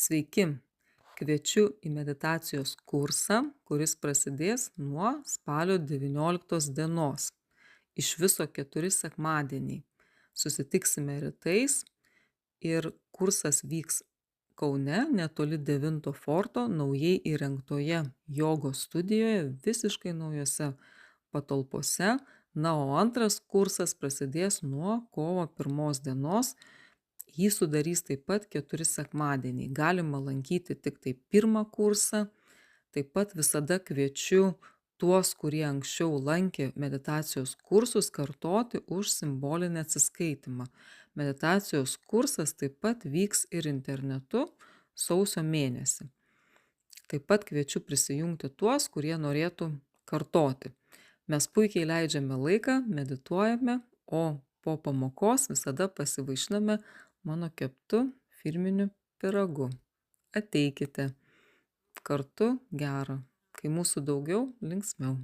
Sveiki, kviečiu į meditacijos kursą, kuris prasidės nuo spalio 19 dienos. Iš viso 4 sekmadieniai. Susitiksime rytais ir kursas vyks Kaune, netoli 9 forto, naujai įrengtoje jogos studijoje, visiškai naujose patalpose. Na, o antras kursas prasidės nuo kovo 1 dienos. Jį sudarys taip pat 4 sekmadieniai. Galima lankyti tik tai pirmą kursą. Taip pat visada kviečiu tuos, kurie anksčiau lankė meditacijos kursus, kartoti už simbolinį atsiskaitymą. Meditacijos kursas taip pat vyks ir internetu sausio mėnesį. Taip pat kviečiu prisijungti tuos, kurie norėtų kartoti. Mes puikiai leidžiame laiką, medituojame, o po pamokos visada pasivaišiname mano keptu firminiu pyragu. Ateikite. Kartu gera. Kai mūsų daugiau, linksmiau.